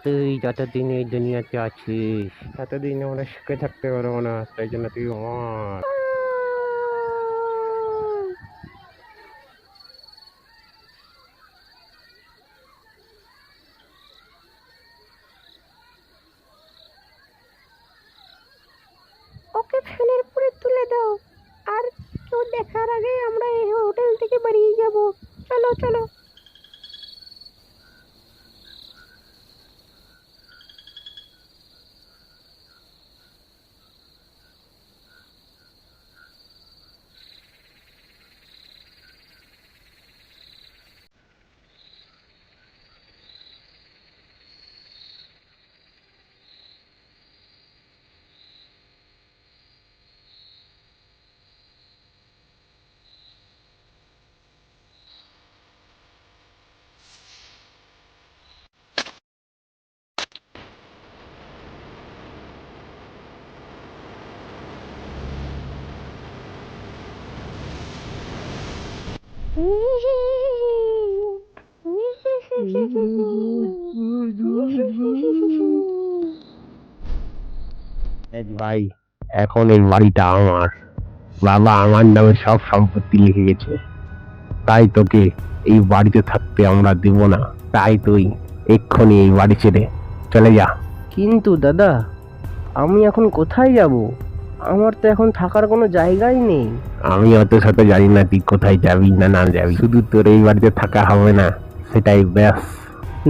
তুই যতদিন এই দুনিয়াতে আছিস ততদিন আমরা সুখে থাকতে পারবো না, তাই জন্য তুই আমার। ওকে ফ্যানের উপরে তুলে দাও, আর কেউ দেখার আগে আমরা এই হোটেল থেকে বেরিয়ে যাব। চলো চলো। দেখ ভাই, এখন এই বাড়িটা আমার। বাবা আমার নামে সব সম্পত্তি লিখে গেছে, তাই তোকে এই বাড়িতে থাকতে আমরা দেব না। তাই তুই এক্ষুনি এই বাড়ি ছেড়ে চলে যা। কিন্তু দাদা, আমি এখন কোথায় যাব? আমার তো এখন থাকার কোনো জায়গাই নেই। আমি অত শত জানি না তুই কোথায় যাবি না না যাবি, শুধু তোর এই বাড়িতে থাকা হবে না, সেটাই ব্যাস।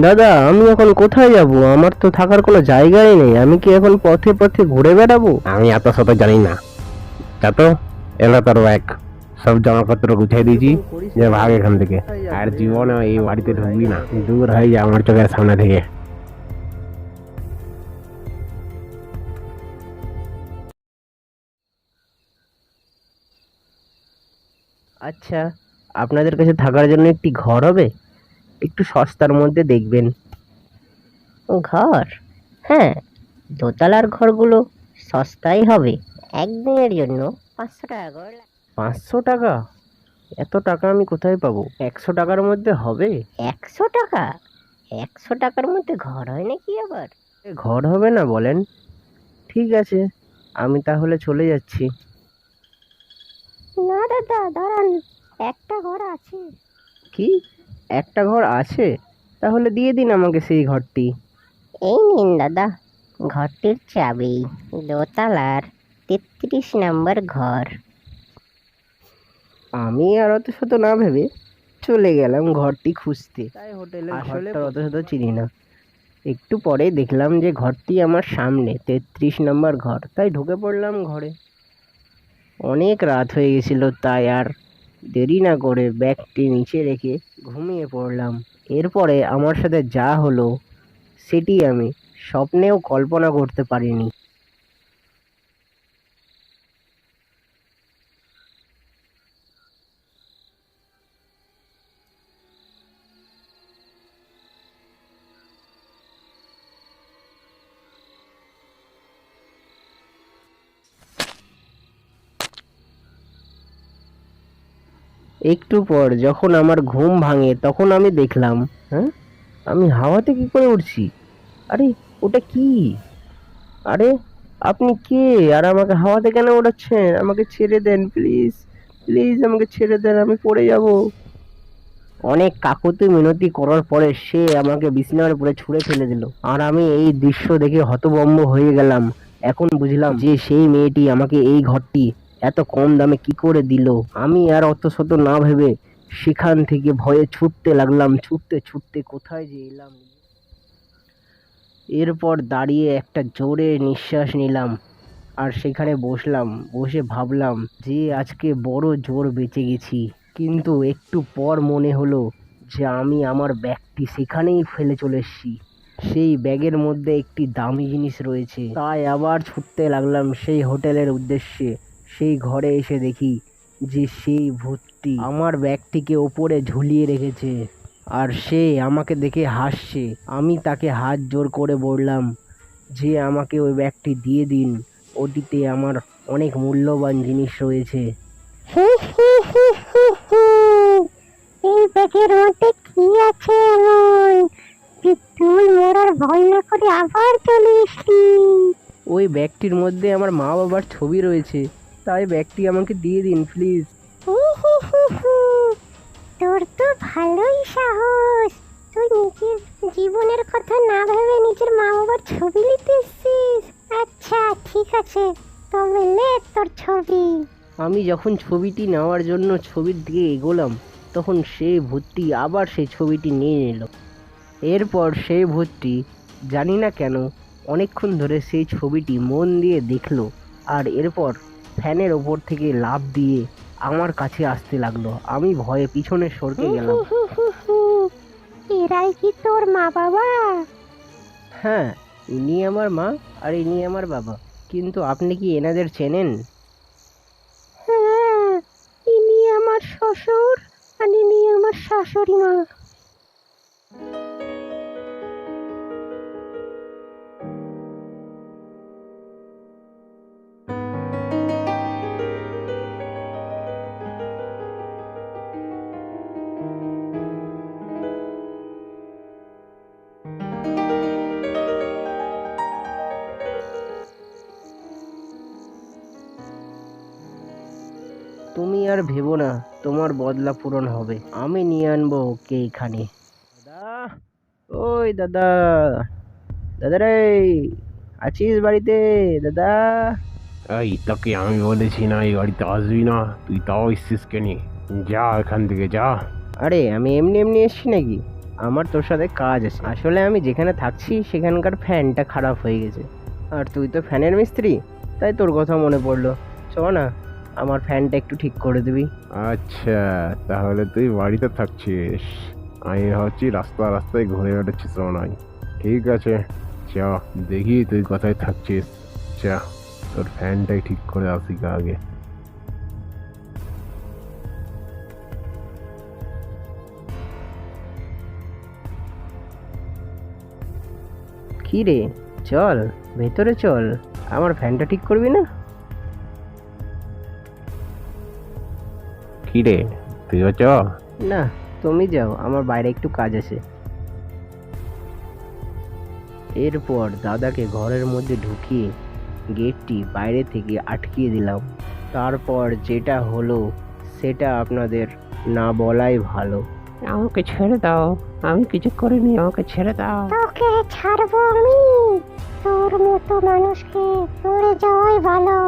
দাদা, আমি এখন কোথায় যাব? আমার তো থাকার কোনো জায়গাই নেই। আমি কি এখন পথে পথে ঘুরে বেড়াবো? আমি এত শত জানি না, যা তো। এলো তোর ব্যাগ, সব জামাপত্র গুছিয়ে দিয়েছি, যে ভাগ এখান থেকে। আর জীবনে এই বাড়িতে ঢুকবি না, দূর হয়ে যা আমার চোখের সামনে থেকে। আচ্ছা, আপনাদের কাছে থাকার জন্য একটি ঘর হবে? একটু সস্তার মধ্যে দেখবেন। ঘর? হ্যাঁ, দোতলার ঘরগুলো সস্তাই হবে। একদিনের জন্য 500 টাকা করে 500 টাকা? এত টাকা আমি কোথায় পাবো? 100 টাকার মধ্যে হবে? 100 টাকা? 100 টাকার মধ্যে ঘর হয় নাকি আবার? ঘর হবে না বলেন? ঠিক আছে, আমি তাহলে চলে যাচ্ছি। না দাদা, দাঁড়ান, একটা ঘর আছে। কি, একটা ঘর আছে? তাহলে দিয়ে দিন আমাকে সেই ঘরটি। এই নিন দাদা, ঘরটির চাবি। দোতলার 33 নম্বর ঘর। আমি আর অত শত না ভেবে চলে গেলাম ঘরটি খুঁজতে। তাই হোটেলের ঘরটা অত শত চিনি না। একটু পরে দেখলাম যে ঘরটি আমার সামনে, 33 নম্বর ঘর। তাই ঢুকে পড়লাম ঘরে। অনেক রাত হয়ে গেছিল, তাই আর দেরি না করে ব্যাগটি নিচে রেখে ঘুমিয়ে পড়লাম। এরপরে আমার সাথে যা হলো সেটি আমি স্বপ্নেও কল্পনা করতে পারিনি। একটু পর যখন আমার ঘুম ভাঙে তখন আমি দেখলাম, হ্যাঁ, আমি হাওয়াতে কি করে উড়ছি? আরে, ওটা কি? আরে, আপনি কে? আর আমাকে হাওয়াতে কেন ওড়াচ্ছেন? আমাকে ছেড়ে দেন প্লিজ। প্লিজ আমাকে ছেড়ে দেন, আমি পড়ে যাব। অনেক কাকুতি মিনতি করার পরে সে আমাকে বিছানার উপরে ছুঁড়ে ফেলে দিল। আর আমি এই দৃশ্য দেখে হতভম্ব হয়ে গেলাম। এখন বুঝলাম যে সেই মেয়েটি আমাকে এই ঘরটি এত কম দামে কি করে দিল। আমি আর অত শত না ভেবে সেখান থেকে ভয়ে ছুটতে লাগলাম। ছুটতে ছুটতে কোথায় যে এলাম। এরপর দাঁড়িয়ে একটা জোরে নিঃশ্বাস নিলাম, আর সেখানে বসলাম। বসে ভাবলাম যে আজকে বড় জোর বেঁচে গেছি। কিন্তু একটু পর মনে হলো যে আমি আমার ব্যাগটি সেখানেই ফেলে চলে এসেছি। সেই ব্যাগের মধ্যে একটি দামি জিনিস রয়েছে। তাই আবার ছুটতে লাগলাম সেই হোটেলের উদ্দেশ্যে। সেই ঘরে এসে দেখি যে সেই ভূতটি আমার ব্যাগটিকে ওপরে ঝুলিয়ে রেখেছে, আর সে আমাকে দেখে হাসছে। আমি তাকে হাত জোর করে বললাম যে আমাকে ওই ব্যাগটি দিয়ে দিন, ওটিতে আমার অনেক মূল্যবান জিনিস রয়েছে। এই ব্যাগের মধ্যে কি আছে এমন? তুই মরার ভয় না করে আবার চলে এসলি। ওই ব্যাগটির মধ্যে আমার মা বাবার ছবি রয়েছে, তাই ব্যাগটি আমাকে দিয়ে দিন প্লিজ। তোর তো ভালোই সাহস, তুই নিজের জীবনের কথা না ভেবে নিজের মা বাবার ছবি নিতে এসেছিস। আচ্ছা ঠিক আছে, তবে নে তোর ছবি। আমি যখন ছবিটি নেওয়ার জন্য ছবির দিকে এগোলাম, তখন সেই ভূতটি আবার সেই ছবিটি নিয়ে নিল। এরপর সেই ভূতটি জানি না কেন অনেকক্ষণ ধরে সেই ছবিটি মন দিয়ে দেখলো, আর এরপর ফ্যানের ওপর থেকে লাফ দিয়ে আমার কাছে আসতে লাগলো। আমি ভয়ে পিছনে সরকে গেলাম। এরাই কি তোর মা বাবা? হ্যাঁ, ইনি আমার মা আর ইনি আমার বাবা। কিন্তু আপনি কি এনাদের চেনেন? হ্যাঁ, ইনি আমার শ্বশুর আর ইনি আমার শাশুড়ি মা। তুমি আর ভেবো না, তোমার বদলা পূরণ হবে। আমি নিয়ে আনবো ওকে এখানে। দাদা, ওই দাদা, দাদা রে, আছিস বাড়িতে দাদা? এই তোকে আমি বলেছি না এই বাড়িতে আসবি না, তুই তাও এসছিস কেনি? যা এখান থেকে যা। আরে আমি এমনি এমনি এসছি নাকি? আমার তোর সাথে কাজ আছে। আসলে আমি যেখানে থাকছি সেখানকার ফ্যানটা খারাপ হয়ে গেছে, আর তুই তো ফ্যানের মিস্ত্রি, তাই তোর কথা মনে পড়লো। চ না, আমার ফ্যানটা একটু ঠিক করে দিবি। আচ্ছা, তাহলে তুই বাড়িতে থাকছিস, আমি ভাবছি রাস্তায় রাস্তায় ঘুরে বেড়াচ্ছিস মনে হয়। ঠিক আছে, চা দেখি তুই কোথায় থাকছিস। চা তোর ফ্যানটাই ঠিক করে আসি গা আগে। কি রে, চল ভেতরে চল, আমার ফ্যানটা ঠিক করবি না? কি রে, তুইও চ। না, তুমি যাও, আমার বাইরে একটু কাজ আছে। এরপর দাদাকে ঘরের মধ্যে ঢুকিয়ে গেটটি বাইরে থেকে আটকিয়ে দিলাম। তারপর যেটা হলো সেটা আপনাদের না বলাই ভালো। আমাকে ছেড়ে দাও, আমি কিছু করিনি, আমাকে ছেড়ে দাও। তোকে ছাড়বো আমি? তোর মতো মানুষকে মরে যাওয়াই ভালো।